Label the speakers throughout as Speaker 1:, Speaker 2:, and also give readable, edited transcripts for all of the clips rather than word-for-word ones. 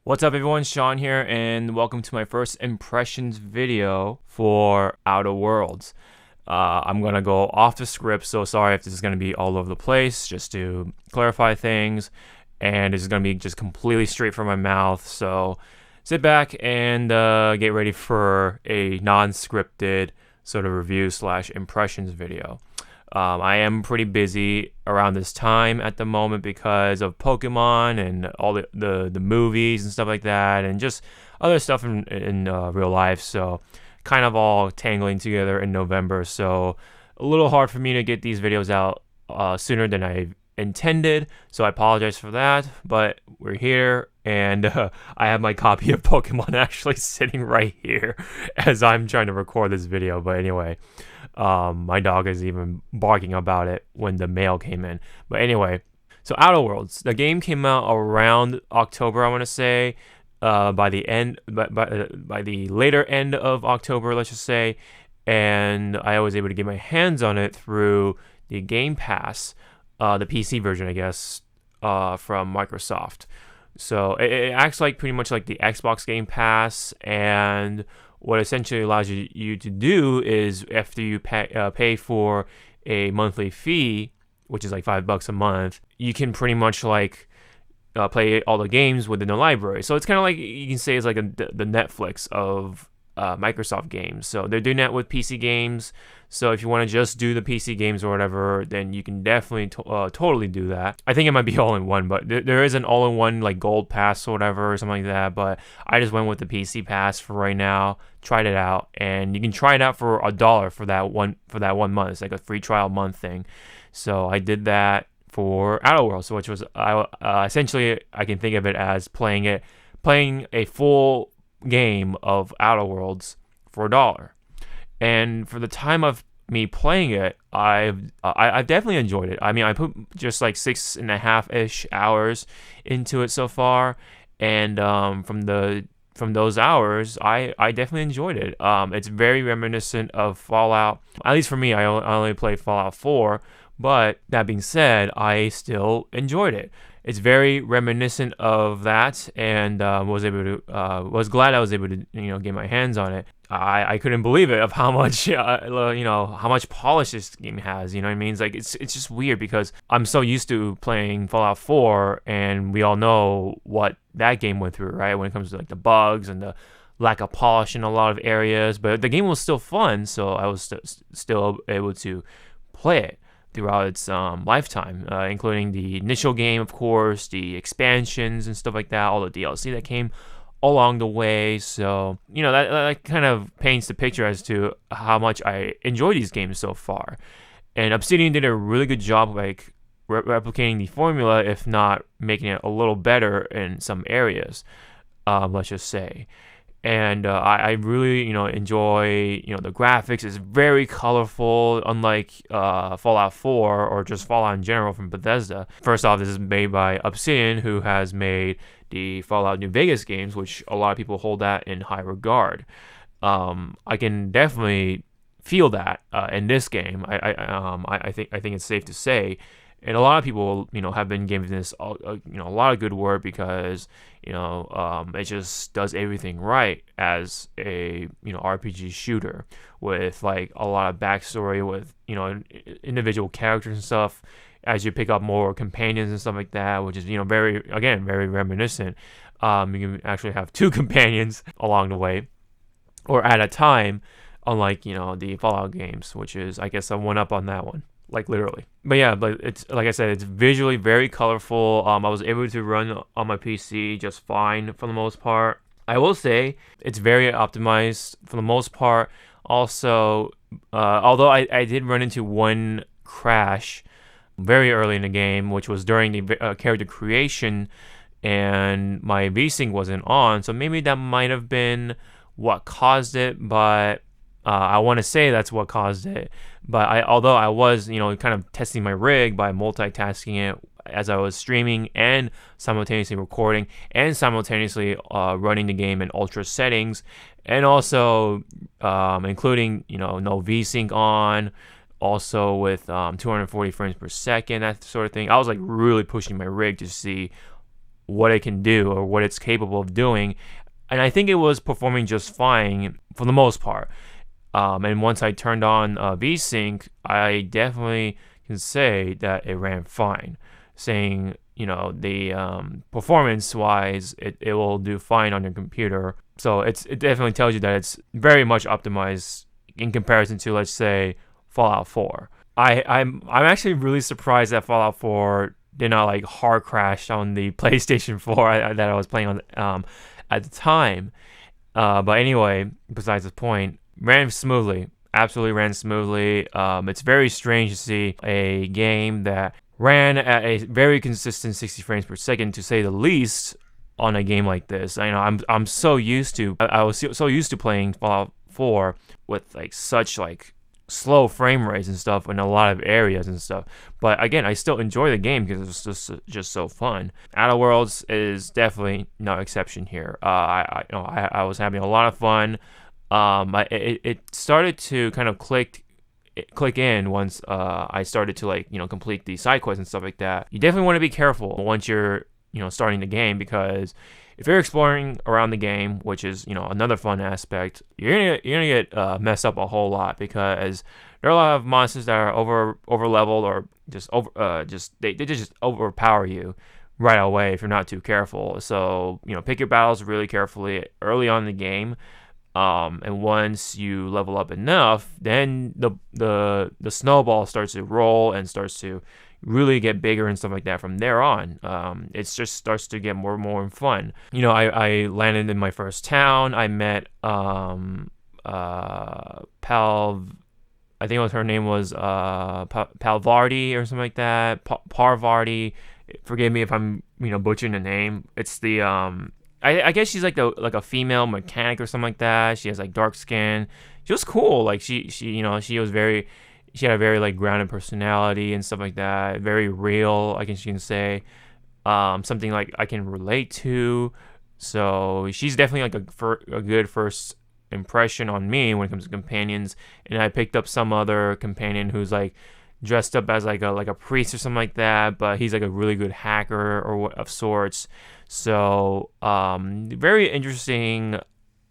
Speaker 1: What's up everyone, Sean here, and welcome to my first impressions video for Outer Worlds. I'm going to go off the script, so sorry if this is going to be all over the place, just to clarify things, and this is going to be just completely straight from my mouth, so sit back and get ready for a non-scripted sort of review slash impressions video. I am pretty busy around this time at the moment because of Pokemon and all the movies and stuff like that, and just other stuff in real life. So kind of all tangling together in November. So a little hard for me to get these videos out sooner than I intended. So I apologize for that. But we're here, and I have my copy of Pokemon actually sitting right here as I'm trying to record this video. But anyway. My dog is even barking about it when the mail came in. But anyway, so Outer Worlds, the game came out around October, I want to say, by the later end of October, let's just say, and I was able to get my hands on it through the Game Pass, the PC version, I guess, from Microsoft. So it acts like pretty much like the Xbox Game Pass, and what essentially allows you to do is after you pay for a monthly fee, which is like $5 a month, you can pretty much like play all the games within the library. So it's kind of like, you can say it's like the Netflix of Microsoft games. So they're doing that with PC games. So if you want to just do the PC games or whatever, then you can definitely totally do that. I think it might be all in one, but there is an all in one like gold pass or whatever or something like that. But I just went with the PC pass for right now. Tried it out, and you can try it out for $1 for that one month. It's like a free trial month thing. So I did that for Outer Worlds, which was essentially, I can think of it as playing a full game of Outer Worlds for $1. And for the time of me playing it, I've definitely enjoyed it. I mean, I put just like 6.5-ish hours into it so far, and from those hours, I definitely enjoyed it. It's very reminiscent of Fallout. At least for me, I only played Fallout 4, but that being said, I still enjoyed it. It's very reminiscent of that, and was glad I was able to get my hands on it. I couldn't believe it of how much how much polish this game has. You know what I mean? It's like it's just weird because I'm so used to playing Fallout 4, and we all know what that game went through, right? When it comes to like the bugs and the lack of polish in a lot of areas, but the game was still fun, so I was still able to play it throughout its lifetime, including the initial game, of course, the expansions and stuff like that, all the DLC that came along the way. So that kind of paints the picture as to how much I enjoy these games so far. And Obsidian did a really good job like replicating the formula, if not making it a little better in some areas, let's just say. And I really enjoy the graphics. It's very colorful, unlike Fallout 4 or just Fallout in general from Bethesda. First off, this is made by Obsidian, who has made the Fallout New Vegas games, which a lot of people hold that in high regard. I can definitely feel that in this game. I think it's safe to say, and a lot of people have been giving this a lot of good word because it just does everything right as a RPG shooter with like a lot of backstory with individual characters and stuff as you pick up more companions and stuff like that, which is very reminiscent. You can actually have 2 companions along the way or at a time, unlike the Fallout games, which is, I guess, a one up on that one, like literally. But yeah, but it's like I said, it's visually very colorful. I was able to run on my PC just fine for the most part. I will say it's very optimized for the most part. Also, although I did run into one crash very early in the game, which was during the character creation, and my VSync wasn't on, so maybe that might have been what caused it, but I want to say that's what caused it. But although I was kind of testing my rig by multitasking it as I was streaming and simultaneously recording and simultaneously running the game in ultra settings, and also including no VSync on, also with 240 frames per second, that sort of thing. I was like really pushing my rig to see what it can do or what it's capable of doing. And I think it was performing just fine for the most part. And once I turned on VSync, I definitely can say that it ran fine. Saying, the performance-wise, it will do fine on your computer. So it definitely tells you that it's very much optimized in comparison to, let's say, Fallout 4. I'm actually really surprised that Fallout 4 did not like hard crash on the PlayStation 4 that I was playing on at the time. But anyway, besides the point, ran smoothly. Absolutely ran smoothly. It's very strange to see a game that ran at a very consistent 60 frames per second, to say the least, on a game like this. I'm so used to. I was so used to playing Fallout 4 with like such like slow frame rates and stuff in a lot of areas and stuff. But again, I still enjoy the game because it's just so fun. Outer Worlds is definitely no exception here. I was having a lot of fun. It started to kind of click in once I started to complete the side quests and stuff like that. You definitely want to be careful once you're starting the game, because if you're exploring around the game, which is another fun aspect, you're gonna get messed up a whole lot, because there are a lot of monsters that are over leveled, or they just overpower you right away if you're not too careful. So pick your battles really carefully early on in the game. And once you level up enough, then the snowball starts to roll and starts to really get bigger and stuff like that from there on. It just starts to get more and more fun. I landed in my first town. I met Pal. I think her name was Palvardi or something like that. Parvardi. Forgive me if I'm butchering the name. It's the I guess she's like a female mechanic or something like that. She has like dark skin. She was cool. Like she had a very like grounded personality and stuff like that. Very real, I guess you can say. Something like I can relate to. So she's definitely like a good first impression on me when it comes to companions. And I picked up some other companion who's like dressed up as like a priest or something like that, but he's like a really good hacker of sorts. So very interesting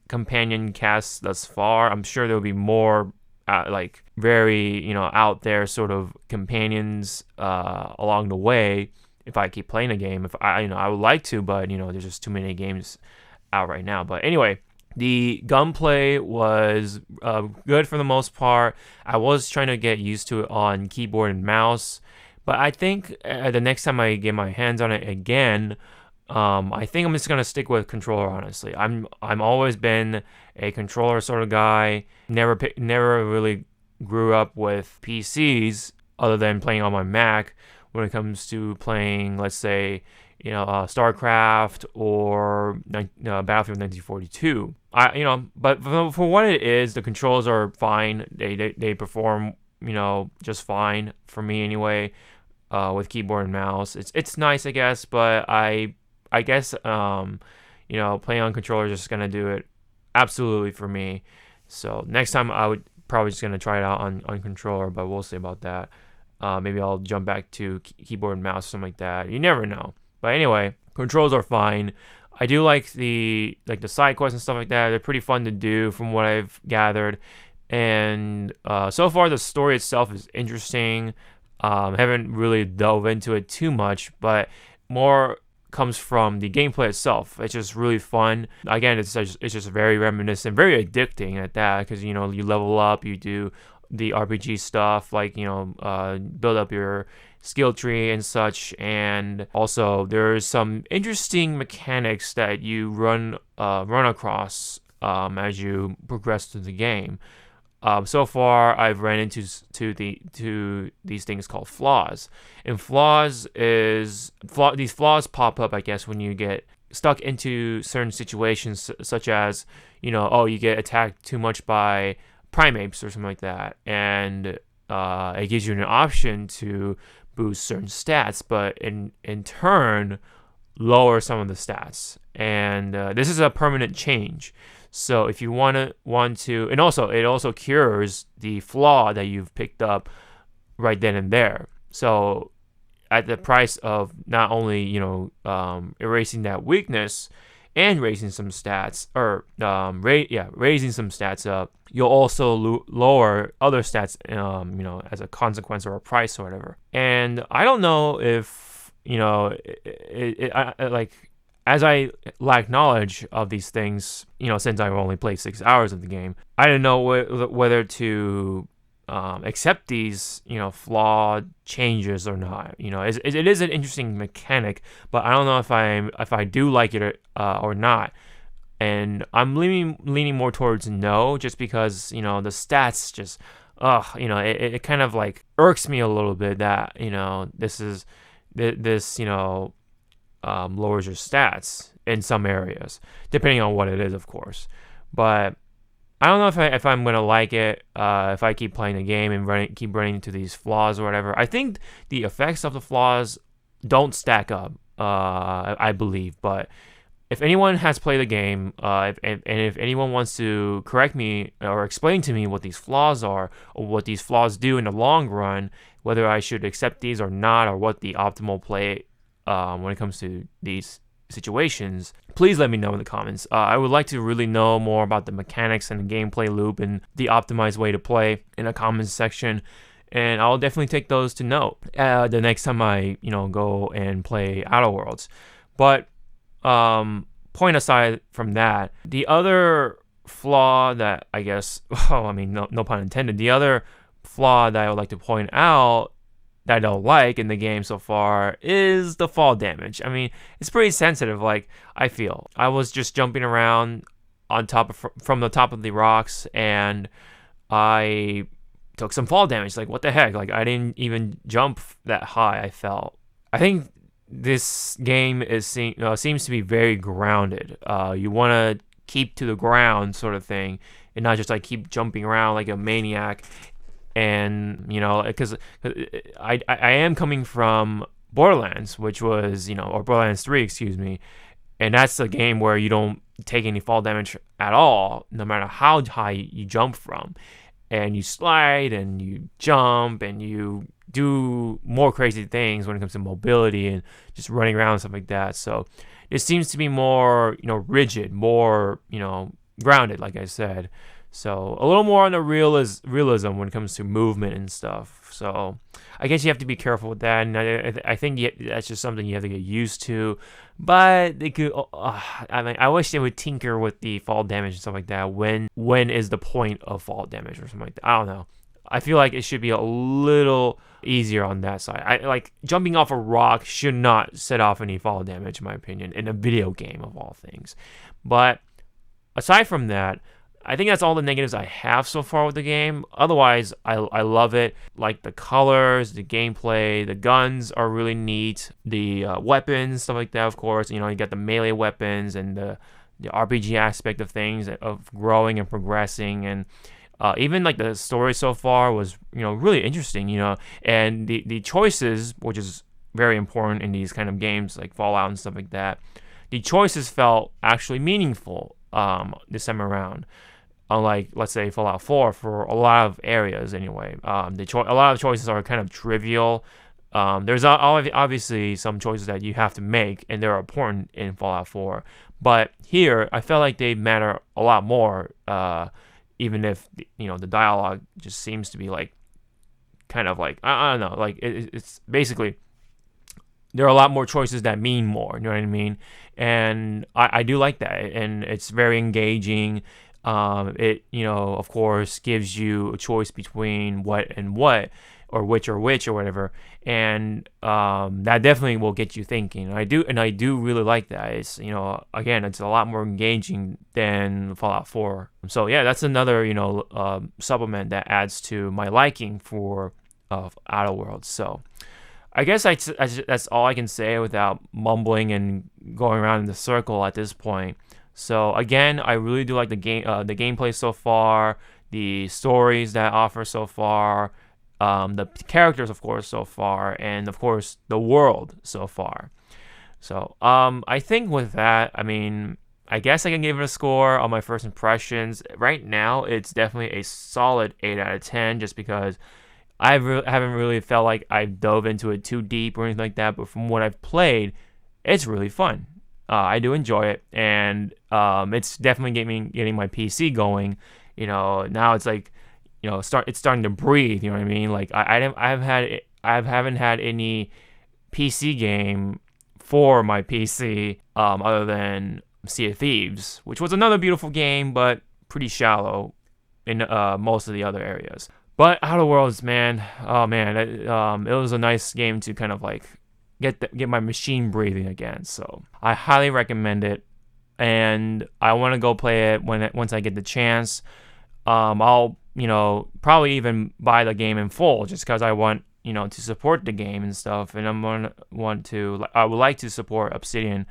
Speaker 1: companion cast thus far. I'm sure there'll be more like very out there sort of companions along the way if I keep playing the game. If I would like to, but there's just too many games out right now. But anyway, the gunplay was good for the most part. I was trying to get used to it on keyboard and mouse, but I think the next time I get my hands on it again, I think I'm just gonna stick with controller. Honestly, I'm always been a controller sort of guy. Never really grew up with PCs other than playing on my Mac when it comes to playing, let's say, StarCraft or Battlefield 1942. But for what it is, the controls are fine. They perform just fine for me anyway. With keyboard and mouse, it's nice, I guess. But I guess playing on controller is just gonna do it absolutely for me. So next time I would probably just gonna try it out on controller, but we'll see about that. Maybe I'll jump back to keyboard and mouse or something like that. You never know. But anyway, controls are fine. I do like the side quests and stuff like that. They're pretty fun to do from what I've gathered. And so far the story itself is interesting. Haven't really dove into it too much, but more comes from the gameplay itself. It's just really fun. Again, it's just very reminiscent, very addicting at that, because you level up, you do the RPG stuff, like build up your skill tree and such, and also there's some interesting mechanics that you run across as you progress through the game. So far, I've ran into these things called flaws, and these flaws pop up, I guess, when you get stuck into certain situations, such as you get attacked too much by primates or something like that, and it gives you an option to boost certain stats, but in turn lower some of the stats, and this is a permanent change. So if you want to, and also it also cures the flaw that you've picked up right then and there. So at the price of not only erasing that weakness and raising some stats, or raising some stats up, you'll also lower other stats, as a consequence or a price or whatever. And I don't know if as I lack knowledge of these things, since I've only played 6 hours of the game, I didn't know whether to accept these, flawed changes or not. It is an interesting mechanic, but I don't know if I do like it or not. And I'm leaning more towards no, just because the stats just it kind of like irks me a little bit that this lowers your stats in some areas, depending on what it is, of course. But I don't know if I'm gonna like it if I keep playing the game and keep running into these flaws or whatever. I think the effects of the flaws don't stack up, I believe. But if anyone has played the game, if anyone wants to correct me or explain to me what these flaws are, or what these flaws do in the long run, whether I should accept these or not, or what the optimal play when it comes to these situations, please let me know in the comments. I would like to really know more about the mechanics and the gameplay loop and the optimized way to play in the comments section, and I'll definitely take those to note the next time I go and play Outer Worlds. But point aside from that, the other flaw that I guess, no pun intended, the other flaw that I would like to point out that I don't like in the game so far is the fall damage. I mean, it's pretty sensitive. Like, I feel I was just jumping around from the top of the rocks, and I took some fall damage. Like, what the heck? Like, I didn't even jump that high. I felt. I think this game seems to be very grounded. You want to keep to the ground, sort of thing, and not just like keep jumping around like a maniac. And because I am coming from Borderlands, which was or Borderlands 3, excuse me, and that's a game where you don't take any fall damage at all, no matter how high you jump from, and you slide and you jump and you do more crazy things when it comes to mobility and just running around and stuff like that. So it seems to be more rigid, more grounded, like I said. So a little more on the realism when it comes to movement and stuff. So I guess you have to be careful with that, and I think that's just something you have to get used to. But they could, I wish they would tinker with the fall damage and stuff like that. When is the point of fall damage or something like that? I don't know. I feel like it should be a little easier on that side. Like jumping off a rock should not set off any fall damage, in my opinion, in a video game of all things. But aside from that, I think that's all the negatives I have so far with the game. Otherwise, I love it. Like the colors, the gameplay, the guns are really neat. The weapons, stuff like that, of course. You got the melee weapons and the RPG aspect of things, of growing and progressing. And even like the story so far was, really interesting, And the choices, which is very important in these kind of games like Fallout and stuff like that, the choices felt actually meaningful this time around. Unlike, let's say, Fallout 4, for a lot of areas anyway. A lot of choices are kind of trivial. There's obviously some choices that you have to make, and they're important in Fallout 4. But here, I felt like they matter a lot more, even if, the dialogue just seems to be like, kind of like, I don't know, like, it's basically, there are a lot more choices that mean more, you know what I mean? And I do like that, and it's very engaging. It, of course, gives you a choice between what and what, or which or whatever, and that definitely will get you thinking. I do really like that. It's again, it's a lot more engaging than Fallout 4. So yeah, that's another supplement that adds to my liking for Outer Worlds. So I guess that's all I can say without mumbling and going around in the circle at this point. So again, I really do like the gameplay so far, the stories that offer so far, the characters, of course, so far, and of course the world so far. So I think with that, I guess I can give it a score on my first impressions. Right now, it's definitely a solid 8 out of 10, just because haven't really felt like I've dove into it too deep or anything like that, but from what I've played, it's really fun. I do enjoy it, and it's definitely getting my PC going. Now it's like, it's starting to breathe. You know what I mean? Like I haven't had any PC game for my PC other than Sea of Thieves, which was another beautiful game, but pretty shallow in most of the other areas. But Outer Worlds, man, oh man, it was a nice game to kind of like get my machine breathing again. So I highly recommend it, and I want to go play it once I get the chance. I'll probably even buy the game in full just because I want to support the game and stuff, and I would like to support Obsidian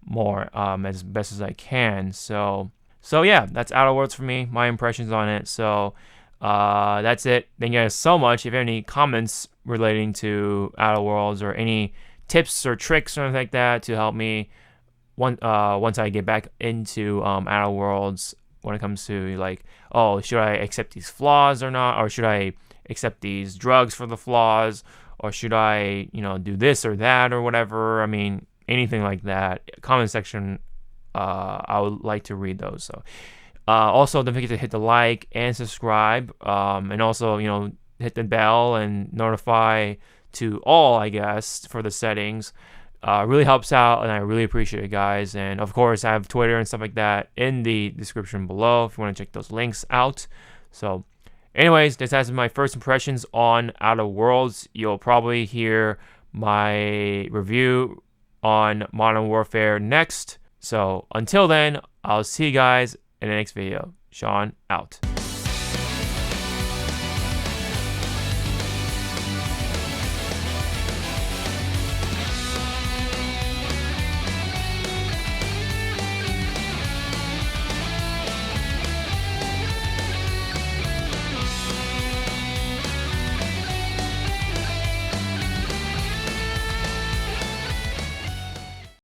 Speaker 1: more as best as I can. So yeah, that's Outer Worlds for me. My impressions on it. So that's it. Thank you guys so much. If you have any comments relating to Outer Worlds or any tips or tricks or anything like that to help me once I get back into Outer Worlds, when it comes to like, oh, should I accept these flaws or not, or should I accept these drugs for the flaws, or should I do this or that or whatever. I mean, anything like that, comment section, I would like to read those. So also don't forget to hit the like and subscribe, and also hit the bell and notify to all, I guess, for the settings. Really helps out, and I really appreciate it, guys. And of course, I have Twitter and stuff like that in the description below if you want to check those links out. So anyways, this has been my first impressions on Outer Worlds. You'll probably hear my review on Modern Warfare next. So until then, I'll see you guys in the next video. Sean out.